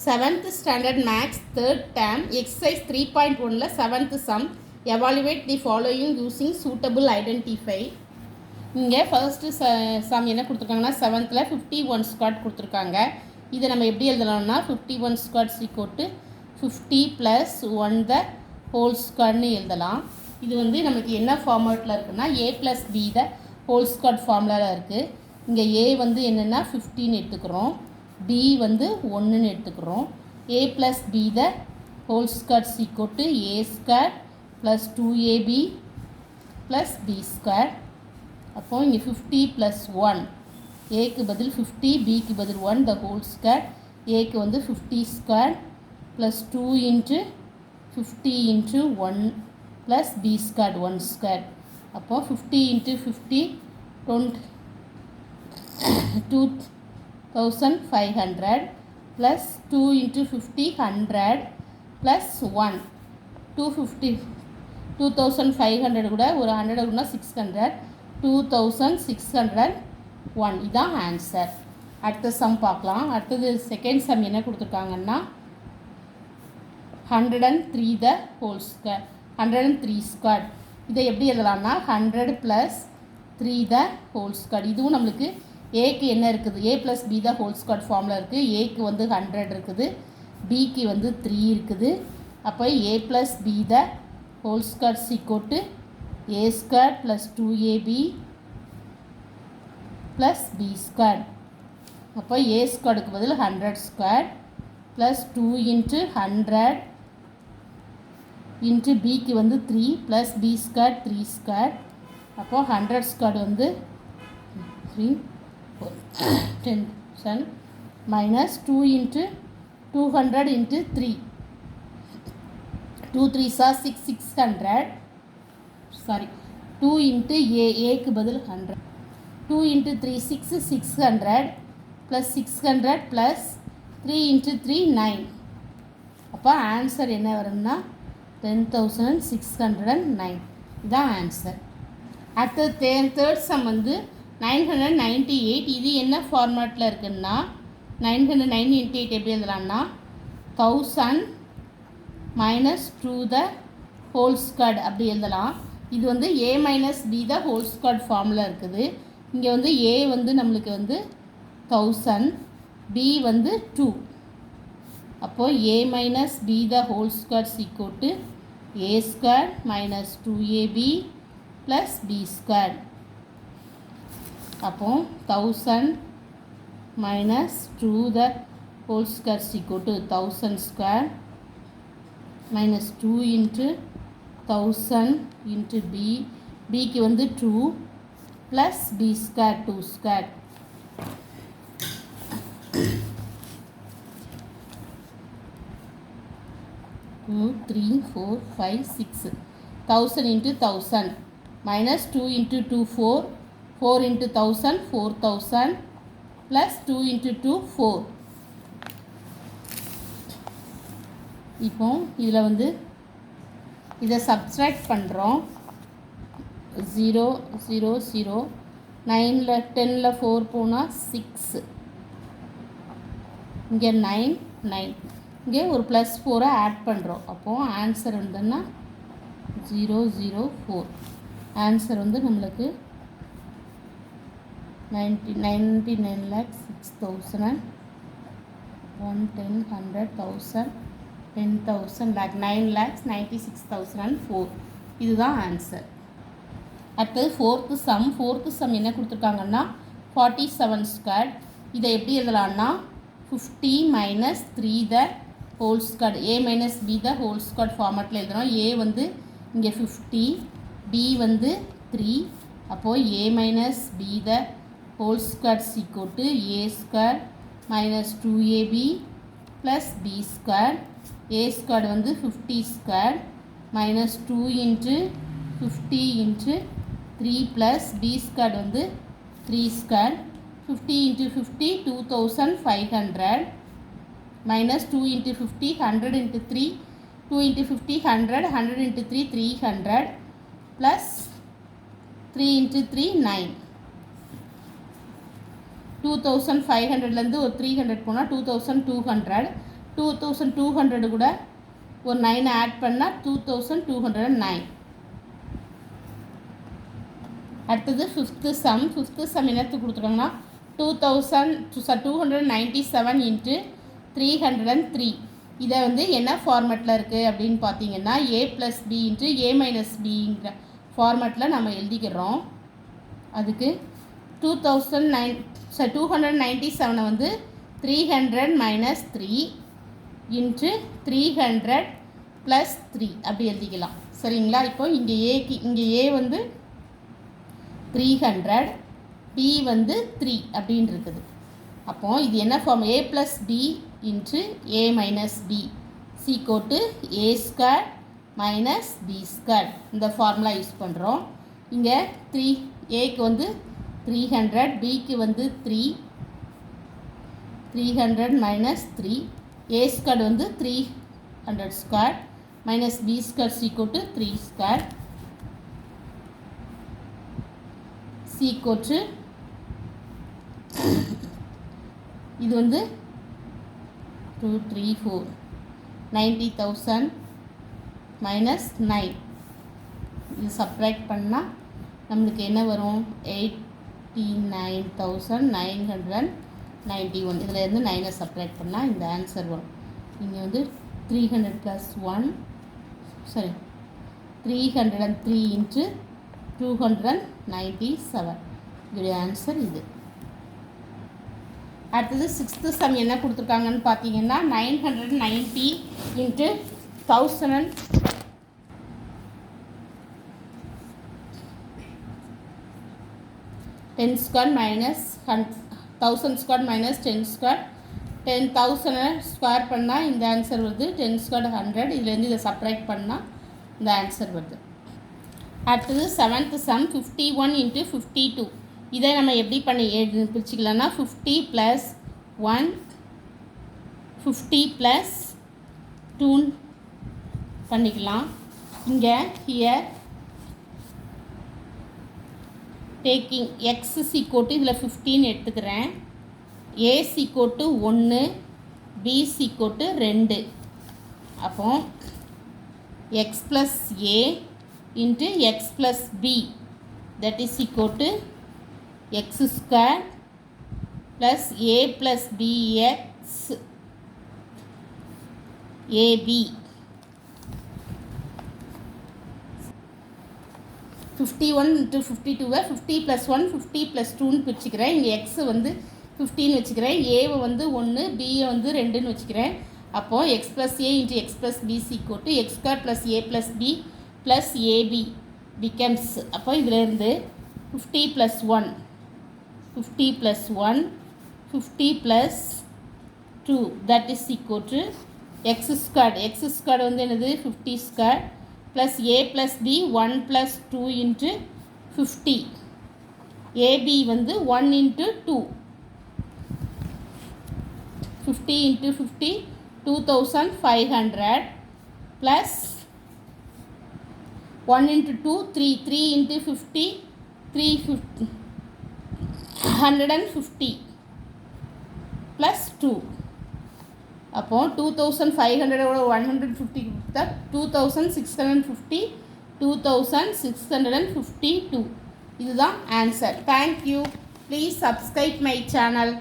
7th Standard Maths 3rd Term Exercise 3.1 7th Sum Evaluate the following using suitable identify. இங்கே first some என்ன கொடுத்துருக்காங்கன்னா 7th 51 squad கொடுத்துருக்காங்க. இதை நம்ம எப்படி எழுதலாம்னா 51 ஸ்குவாட் ஈக்குவல் 50 + 1 த ஹோல் ஸ்குவாட்னு எழுதலாம். இது வந்து நமக்கு என்ன ஃபார்மேட்டில் இருக்குன்னா a + b the whole squad ஃபார்முலாவில் இருக்குது. இங்கே a வந்து என்னென்னா 15 எடுத்துக்கிறோம், b வந்து 1ன்னு எடுத்துக்கிறோம். a + b the whole squad equal a square + 2ab + b square. அப்போ இங்கே 50 + 1, ஏக்கு பதில் 50, பிக்கு பதில் 1 த ஹோல் ஸ்கொயர். ஏக்கு வந்து 50 ஸ்கொயர் + 2 × 50 × 1 + b ஸ்கொயர் 1 ஸ்கொயர். அப்போ 50 × 50 2500 + 2 × 50 100 + 1 250 2500 கூட ஒரு 100 கூட 600 2601. இதுதான் ஆன்சர். அடுத்த சம் பார்க்கலாம். அடுத்தது செகண்ட் சம் என்ன கொடுத்துருக்காங்கன்னா 103 த ஹோல் ஸ்கொயர் 103 ஸ்கொயர். இதை எப்படி எழுதலாம்னா 100 + 3 த ஹோல் ஸ்கொயர். இதுவும் நம்மளுக்கு ஏக்கு என்ன இருக்குது, a + b the whole square ஃபார்மில் இருக்குது. ஏக்கு வந்து 100 இருக்குது, பிக்கு வந்து 3 இருக்குது. அப்போ a + b the whole square equal a square + 2ab + b square. அப்போ a ஸ்கொயருக்கு பதில் 100 ஸ்கொயர் + 2 × 100 × bக்கு வந்து 3 + b ஸ்கொயர் 3 ஸ்கொயர். அப்போ 100 ஸ்கொயர் வந்து 3 10,000 - 2 × 200 × 3 2 3s are 6 600 சாரி 2 × ஏக்கு பதில் 100 2 × 3 6 600 + 600 + 3 × 3 9. அப்போ ஆன்சர் என்ன வரும்னா 10,609. இதுதான் ஆன்சர். அடுத்த தேர்ட் சம் வந்து 998. இது என்ன ஃபார்மேட்டில் இருக்குன்னா 998 எப்படி எழுதலாம்னா 1000 - 2 த ஹோல் ஸ்கொயர் அப்படி எழுதலாம். இது வந்து a - b the whole square ஃபார்மில் இருக்குது. இங்கே வந்து a வந்து நம்மளுக்கு வந்து 1000, b வந்து 2. அப்போது a - b the whole square equal a square - 2ab + b square. அப்போது 1000 - 2 the whole square equal 1000 square - 2 × 1000 × b, bக்கு வந்து 2 + b ஸ்கொயர் 2 ஸ்கொயர். Two, 3, 4, 5, 6 1000 × 1000 - 2 × 2 4 4 × 1000 4000 + 2 × 2 4. இப்போ இதில் வந்து இதை சப்ஸ்ட்ராக்ட் பண்ணுறோம். 0 0 0 9ல் 10ல் 4 போனால் 6, இங்கே 9 9, இங்கே ஒரு +4 ஆட் பண்ணுறோம். அப்போது ஆன்சர் வந்துன்னா 004. ஆன்சர் வந்து நம்மளுக்கு 99,06,000 110 100 1000 10,000 lakh 9,96,004. இதுதான் ஆன்சர். அடுத்தது ஃபோர்த்து சம் என்ன கொடுத்துருக்காங்கன்னா 47 ஸ்கொயர். இதை எப்படி எழுதலாம்னா 50 - 3 the whole square a - b the whole square ஃபார்மேட்டில் எழுதுகிறோம். a வந்து இங்கே 50, b வந்து 3. அப்போது a - b the whole square equal a square - 2ab + b square. a square வந்து 50 ஸ்கொயர் - 2 × 50 × 3 + b ஸ்கொயர் வந்து 3 ஸ்கொயர். 50 × 50 2500 - 2 × 50 100 × 3 2 × 50 100 100 × 3 300 + 3 × 3 9. 2500லேருந்து ஒரு 300 போனால் 2200 2200 கூட ஒரு 9 ஆட் பண்ணால் 2209. அடுத்தது ஃபிஃப்த்து சம் என்னத்துக்கு கொடுத்துருக்காங்கன்னா 297 இன்ட்டு 303. இதை வந்து என்ன ஃபார்மேட்டில் இருக்குது அப்படின்னு பார்த்தீங்கன்னா a + b இன்ட்டு a - bங்கிற ஃபார்மேட்டில் நம்ம எழுதிக்கிறோம். அதுக்கு 297 வந்து 300 - 3 இன்ட்டு 300 + 3 அப்படி எழுதிக்கலாம். சரிங்களா? இப்போ இங்கே a வந்து 300, b வந்து 3 அப்படின்னு இருக்குது. அப்போது இது என்ன form? a + b into a - b = a² - b². இந்த ஃபார்முலா யூஸ் பண்ணுறோம். இங்கே aக்கு வந்து 300, bக்கு வந்து 3, 300 - 3, a² வந்து 300² - b² = 3². இது வந்து 2 3 4 90,000 - 9. இது சப்ராக்ட் பண்ணால் நம்மளுக்கு என்ன வரும்? 89,991. இதில் இருந்து 9 சப்ராக்ட் பண்ணால் இந்த ஆன்சர் வரும். இங்கே வந்து 300 + 1 303 இன்ட்டு 297. இதோடைய ஆன்சர் இது. அடுத்தது சிக்ஸ்த்து சம் என்ன கொடுத்துருக்காங்கன்னு பார்த்தீங்கன்னா 990 இன்ட்டு 1000 10² - 10² - 10,000 ஸ்கொயர் பண்ணால் இந்த ஆன்சர் வருது. 10² 100. இதுலேருந்து இதை சப்ராக்ட் பண்ணால் இந்த ஆன்சர் வருது. அடுத்தது செவன்த்து சம் 51 இன்ட்டு 52. இதை நம்ம எப்படி பிரிச்சுக்கலாம்னா 50 + 1 50 + 2 பண்ணிக்கலாம். இங்கே ஹியர் டேக்கிங் x = இதில் 15 எடுத்துக்கிறேன். a = 1, b = 2. அப்போ x + a into x plus b, that is equal to x² plus a plus bx ab. 51 into 52 50 + 1 50 + 2 வச்சுக்கிறேன். இங்கே x வந்து 15 வச்சுக்கிறேன். a வந்து 1, b வந்து 2ன்னு வச்சுக்கிறேன். அப்போது x plus a into x plus b = x² plus a plus b plus ab becomes, அப்போ இதிலிருந்து 50 + 1 50 + 1 50 + 2, that is equal to x² வந்து என்னது 50² plus a plus b 1 plus 2 into 50, ab வந்து 1 into 2, 50 into 50 2500 plus 1 into 2 3, 3 into 50 350 150 plus 2. அப்போ 2500 150 கொடுத்தா 2650 2652. இதுதான் answer. Thank you. Please subscribe my channel.